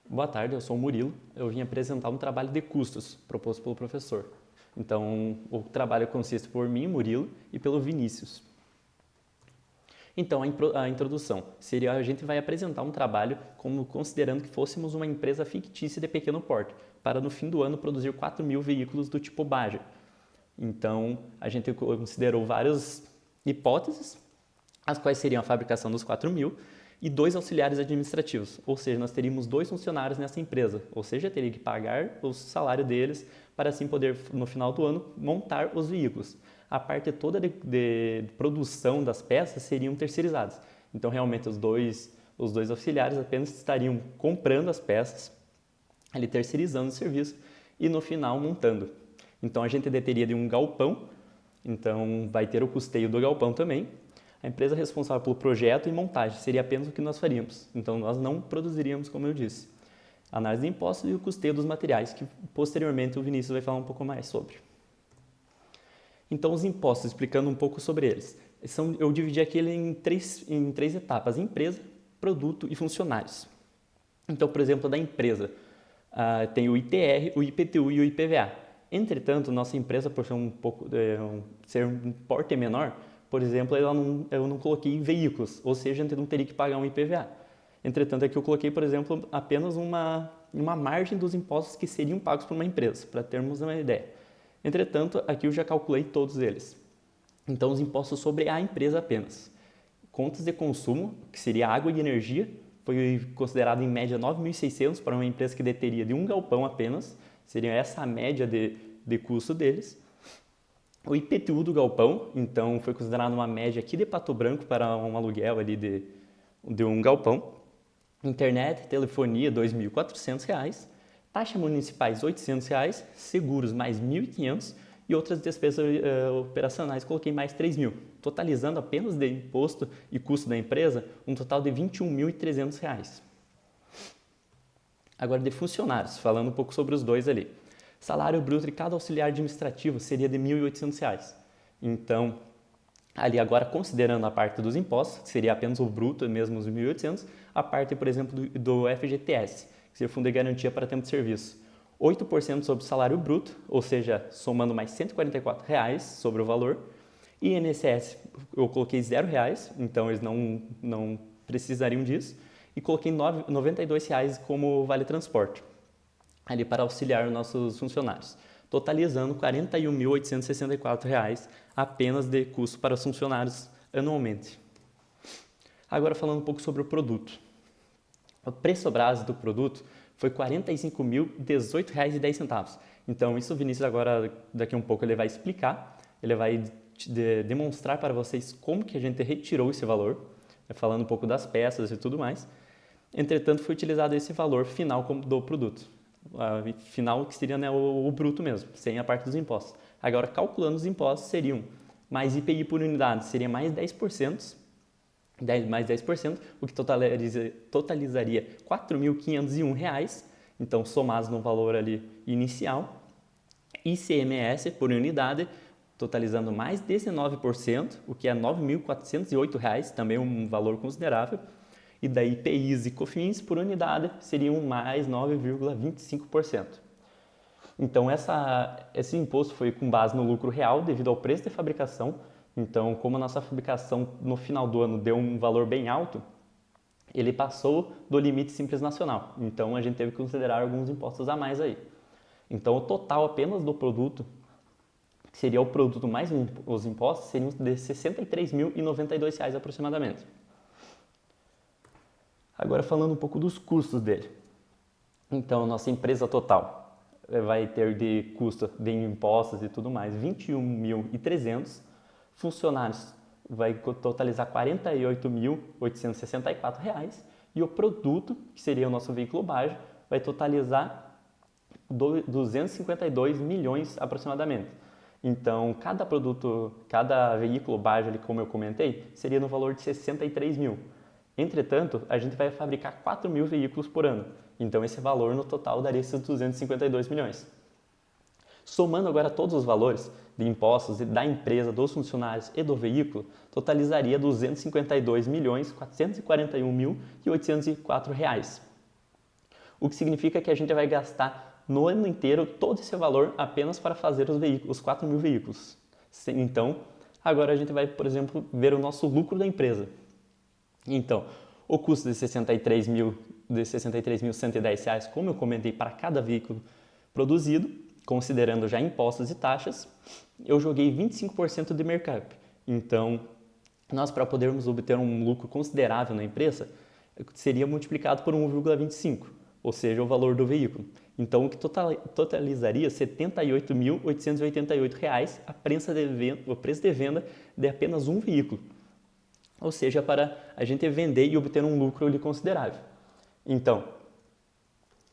Boa tarde, eu sou o Murilo. Eu vim apresentar um trabalho de custos proposto pelo professor. Então, o trabalho consiste por mim, Murilo, e pelo Vinícius. Então, a introdução seria a gente vai apresentar um trabalho como considerando que fôssemos uma empresa fictícia de pequeno porte, para no fim do ano produzir 4.000 veículos do tipo Baja. Então, a gente considerou várias hipóteses, as quais seriam a fabricação dos 4.000 e 2 auxiliares administrativos, ou seja, nós teríamos 2 funcionários nessa empresa, ou seja, teria que pagar o salário deles para assim poder, no final do ano, montar os veículos. A parte toda de produção das peças seriam terceirizadas. Então, realmente, os dois auxiliares apenas estariam comprando as peças, ali terceirizando o serviço e no final montando. Então, a gente teria de um galpão, então vai ter o custeio do galpão também. A empresa responsável pelo projeto e montagem seria apenas o que nós faríamos. Então, nós não produziríamos, como eu disse. Análise de impostos e o custeio dos materiais, que posteriormente o Vinícius vai falar um pouco mais sobre. Então, os impostos, explicando um pouco sobre eles. Eu dividi aquele em três etapas: empresa, produto e funcionários. Então, por exemplo, da empresa, tem o ITR, o IPTU e o IPVA. Entretanto, nossa empresa, por ser um porte menor, por exemplo, eu não coloquei veículos, ou seja, a gente não teria que pagar um IPVA. Entretanto, aqui eu coloquei, por exemplo, apenas uma margem dos impostos que seriam pagos por uma empresa, para termos uma ideia. Entretanto, aqui eu já calculei todos eles. Então, os impostos sobre a empresa apenas. Contas de consumo, que seria água e energia, foi considerado em média 9.600 para uma empresa que deteria de um galpão apenas, seria essa a média de custo deles. O IPTU do galpão, então, foi considerado uma média aqui de Pato Branco para um aluguel ali de um galpão. Internet, telefonia, R$ 2.400. Taxas municipais, R$ 800. Seguros, mais R$ 1.500. E outras despesas operacionais, coloquei mais R$ 3.000. Totalizando apenas de imposto e custo da empresa, um total de R$ 21.300. Agora, de funcionários, falando um pouco sobre os dois ali. Salário bruto de cada auxiliar administrativo seria de R$ 1.800. Então, ali agora considerando a parte dos impostos, que seria apenas o bruto, mesmo os 1.800, a parte, por exemplo, do FGTS, que seria o Fundo de Garantia para Tempo de Serviço. 8% sobre o salário bruto, ou seja, somando mais R$ 144 sobre o valor. E INSS eu coloquei R$ 0, então eles não precisariam disso. E coloquei R$ 92 como vale transporte, ali para auxiliar os nossos funcionários, totalizando R$ 41.864 apenas de custo para os funcionários anualmente. Agora falando um pouco sobre o produto. O preço base do produto foi R$ 45.018,10. Então isso o Vinícius agora, daqui a um pouco, ele vai explicar, ele vai demonstrar para vocês como que a gente retirou esse valor, falando um pouco das peças e tudo mais. Entretanto, foi utilizado esse valor final do produto. Final que seria, né, o bruto mesmo, sem a parte dos impostos. Agora, calculando os impostos, seriam mais IPI por unidade, seria mais 10%, mais 10%, o que totalizaria R$ 4.501, então somados no valor ali inicial. ICMS por unidade, totalizando mais 19%, o que é R$ 9.408, também um valor considerável. E daí PIS e COFINS por unidade seriam mais 9,25%. Então esse imposto foi com base no lucro real devido ao preço de fabricação. Então, como a nossa fabricação no final do ano deu um valor bem alto, ele passou do limite simples nacional. Então a gente teve que considerar alguns impostos a mais aí. Então o total apenas do produto, que seria o produto mais os impostos, seriam de R$ 63.092 aproximadamente. Agora falando um pouco dos custos dele. Então, nossa empresa total vai ter de custo de impostos e tudo mais R$ 21.300. Funcionários vai totalizar R$ 48.864. E o produto, que seria o nosso veículo Baja, vai totalizar 252 milhões aproximadamente. Então, cada veículo Baja, como eu comentei, seria no valor de 63 mil. Entretanto, a gente vai fabricar 4.000 veículos por ano. Então, esse valor no total daria esses 252 milhões. Somando agora todos os valores de impostos da empresa, dos funcionários e do veículo, totalizaria R$ 252.441.804. o que significa que a gente vai gastar no ano inteiro todo esse valor apenas para fazer os 4 mil veículos. Então, agora a gente vai, por exemplo, ver o nosso lucro da empresa. Então, o custo de R$ 63.110, como eu comentei, para cada veículo produzido, considerando já impostos e taxas, eu joguei 25% de markup. Então, nós, para podermos obter um lucro considerável na empresa, seria multiplicado por 1,25, ou seja, o valor do veículo. Então, o que totalizaria R$ 78.888 o preço de venda de apenas um veículo. Ou seja, para a gente vender e obter um lucro ali considerável. Então,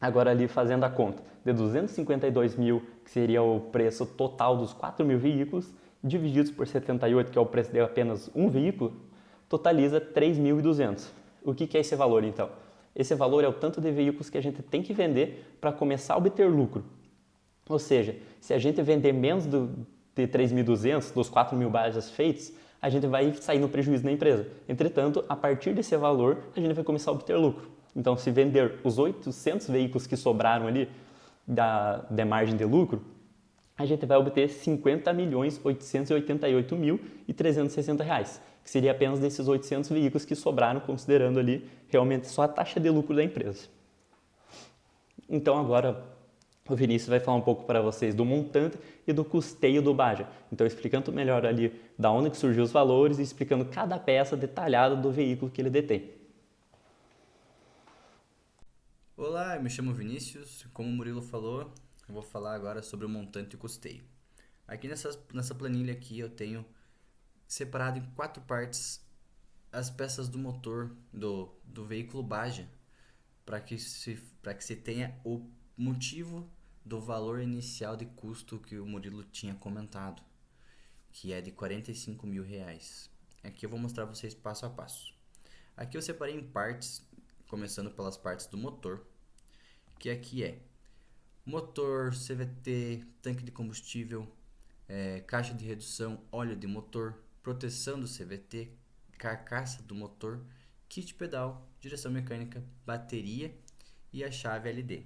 agora ali fazendo a conta, de 252 mil, que seria o preço total dos 4 mil veículos, divididos por 78, que é o preço de apenas um veículo, totaliza 3.200. O que é esse valor, então? Esse valor é o tanto de veículos que a gente tem que vender para começar a obter lucro. Ou seja, se a gente vender menos de 3.200, dos 4 mil bajas feitos, a gente vai sair no prejuízo na empresa. Entretanto, a partir desse valor, a gente vai começar a obter lucro. Então, se vender os 800 veículos que sobraram ali da margem de lucro, a gente vai obter R$ 50.888.360, que seria apenas desses 800 veículos que sobraram, considerando ali realmente só a taxa de lucro da empresa. Então, agora o Vinícius vai falar um pouco para vocês do montante e do custeio do Baja. Então, explicando melhor ali da onde que surgiu os valores e explicando cada peça detalhada do veículo que ele detém. Olá, eu me chamo Vinícius. Como o Murilo falou, eu vou falar agora sobre o montante e o custeio. Aqui nessa planilha aqui eu tenho separado em 4 partes as peças do motor do veículo Baja, para que se tenha o motivo do valor inicial de custo que o Murilo tinha comentado, que é de R$ 45 mil. Aqui eu vou mostrar para vocês passo a passo. Aqui eu separei em partes, começando pelas partes do motor, que aqui é motor, CVT, tanque de combustível, caixa de redução, óleo de motor, proteção do CVT, carcaça do motor, kit pedal, direção mecânica, bateria e a chave LD.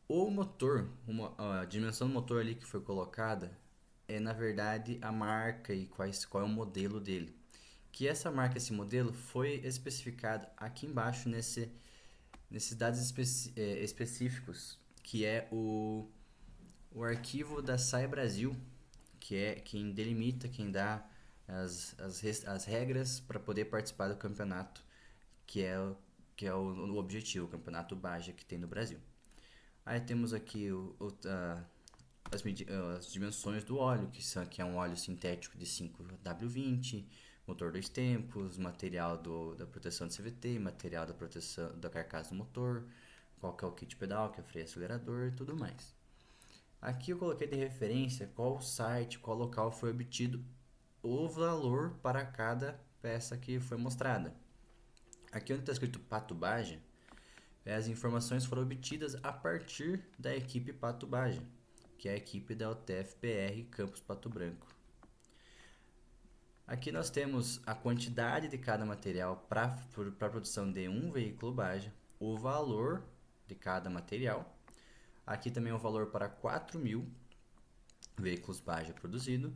O motor, a dimensão do motor ali que foi colocada é na verdade a marca e qual é o modelo dele. Que essa marca, esse modelo foi especificado aqui embaixo nesses dados específicos, que é o arquivo da SAE Brasil, que é quem delimita, quem dá as regras para poder participar do campeonato, que é o objetivo, o campeonato Baja que tem no Brasil. Aí temos aqui as dimensões do óleo, que é um óleo sintético de 5W20, motor 2 tempos, material da proteção de CVT, material da proteção da carcaça do motor, qual que é o kit pedal, que é freio acelerador e tudo mais. Aqui eu coloquei de referência qual site, qual local foi obtido o valor para cada peça que foi mostrada. Aqui onde está escrito Pato Baja, as informações foram obtidas a partir da equipe Pato Baja, que é a equipe da UTF-PR Campus Pato Branco. Aqui nós temos a quantidade de cada material para a produção de um veículo Baja, o valor de cada material. Aqui também o valor para 4 mil veículos Baja produzido.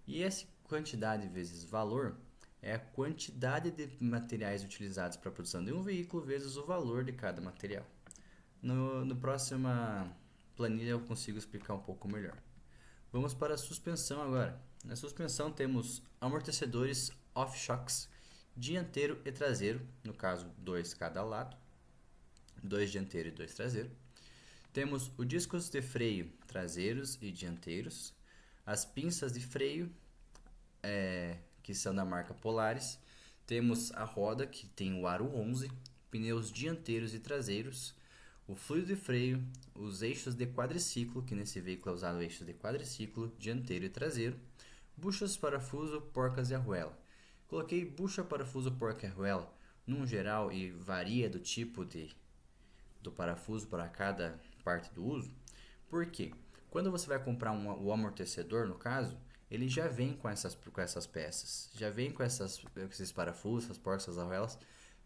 E essa quantidade vezes valor é a quantidade de materiais utilizados para a produção de um veículo vezes o valor de cada material. No próxima planilha eu consigo explicar um pouco melhor. Vamos para a suspensão agora. Na suspensão temos amortecedores off-shocks dianteiro e traseiro, no caso 2 cada lado, 2 dianteiro e 2 traseiro. Temos os discos de freio traseiros e dianteiros, as pinças de freio, que são da marca Polaris. Temos a roda, que tem o aro 11, pneus dianteiros e traseiros, o fluido de freio, os eixos de quadriciclo, que nesse veículo é usado eixos de quadriciclo, dianteiro e traseiro, buchas, parafuso, porcas e arruela. Coloquei bucha, parafuso, porca e arruela num geral e varia do tipo do parafuso para cada parte do uso. Por quê? Quando você vai comprar o amortecedor, no caso, ele já vem com essas peças, já vem com esses parafusos, essas porcas, essas arruelas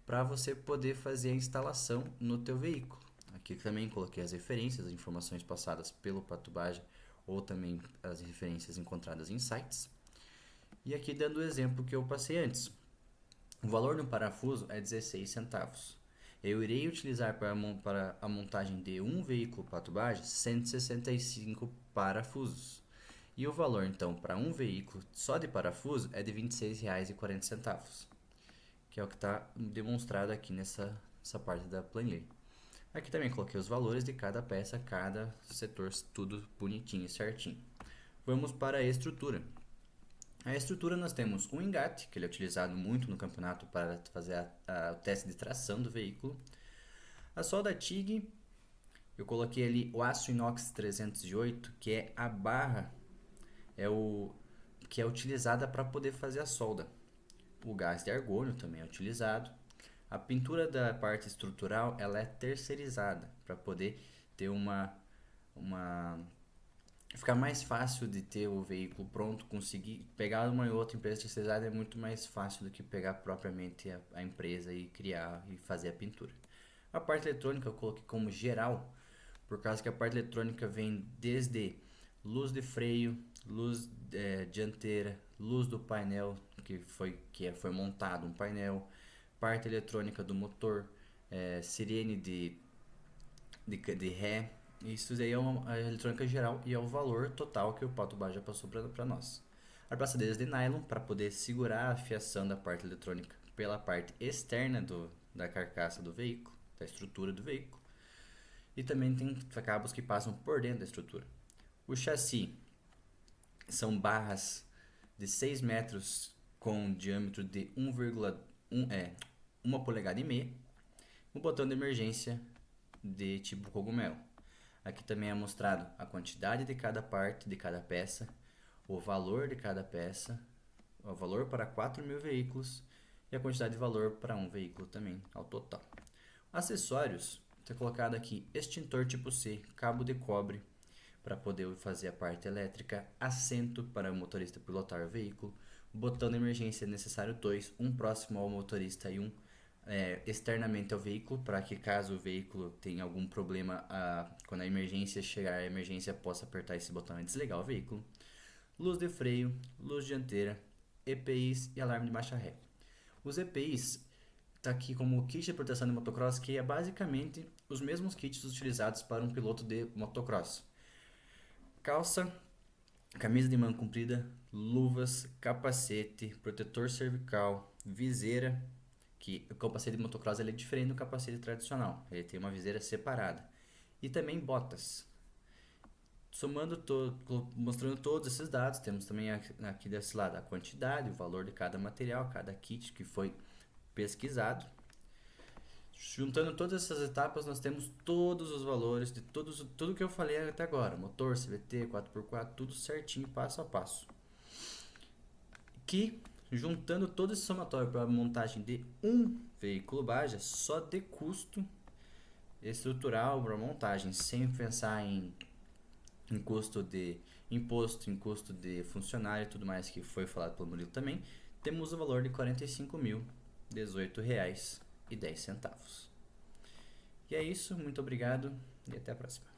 para você poder fazer a instalação no teu veículo. Aqui também coloquei as referências, as informações passadas pelo Pato Baja ou também as referências encontradas em sites. E aqui dando o exemplo que eu passei antes. O valor no parafuso é 16 centavos. Eu irei utilizar para a montagem de um veículo Pato Baja 165 parafusos. E o valor então para um veículo só de parafuso é de R$ 26,40, que é o que está demonstrado aqui nessa parte da planilha. Aqui também coloquei os valores de cada peça, cada setor, tudo bonitinho e certinho. Vamos para a estrutura. A estrutura nós temos um engate, que ele é utilizado muito no campeonato para fazer o teste de tração do veículo. A solda TIG, eu coloquei ali o aço inox 308, que é a barra que é utilizada para poder fazer a solda. O gás de argônio também é utilizado. A pintura da parte estrutural ela é terceirizada para poder ter ficar mais fácil de ter o veículo pronto, conseguir pegar uma e outra empresa terceirizada é muito mais fácil do que pegar propriamente a empresa e criar e fazer a pintura. A parte eletrônica eu coloquei como geral, por causa que a parte eletrônica vem desde luz de freio, luz dianteira, luz do painel que foi montado um painel, parte eletrônica do motor, sirene de ré. Isso aí é a eletrônica geral e é o valor total que o Pato Baja passou para nós. Abraçadeiras de nylon para poder segurar a fiação da parte eletrônica pela parte externa da carcaça do veículo, da estrutura do veículo. E também tem cabos que passam por dentro da estrutura. O chassi são barras de 6 metros com diâmetro de 1 polegada e meia. Um botão de emergência de tipo cogumelo. Aqui também é mostrado a quantidade de cada parte, de cada peça, o valor de cada peça, o valor para 4.000 veículos e a quantidade de valor para um veículo também, ao total. Acessórios, está colocado aqui extintor tipo C, cabo de cobre para poder fazer a parte elétrica, assento para o motorista pilotar o veículo, botão de emergência necessário 2, um próximo ao motorista e um externamente ao veículo, para que caso o veículo tenha algum problema, quando a emergência chegar, a emergência possa apertar esse botão e desligar o veículo. Luz de freio, luz dianteira, EPIs e alarme de marcha ré. Os EPIs está aqui como kit de proteção de motocross, que é basicamente os mesmos kits utilizados para um piloto de motocross. Calça, camisa de manga comprida, luvas, capacete, protetor cervical, viseira, que o capacete de motocross ele é diferente do capacete tradicional, ele tem uma viseira separada, e também botas. Mostrando todos esses dados, temos também aqui desse lado a quantidade, o valor de cada material, cada kit que foi pesquisado. Juntando todas essas etapas, nós temos todos os valores de tudo que eu falei até agora, motor, CVT, 4x4, tudo certinho, passo a passo. Que juntando todo esse somatório para a montagem de um veículo Baja, só de custo estrutural para montagem, sem pensar em custo de imposto, em custo de funcionário e tudo mais que foi falado pelo Murilo também, temos o valor de R$ 45.018,10. E é isso, muito obrigado e até a próxima.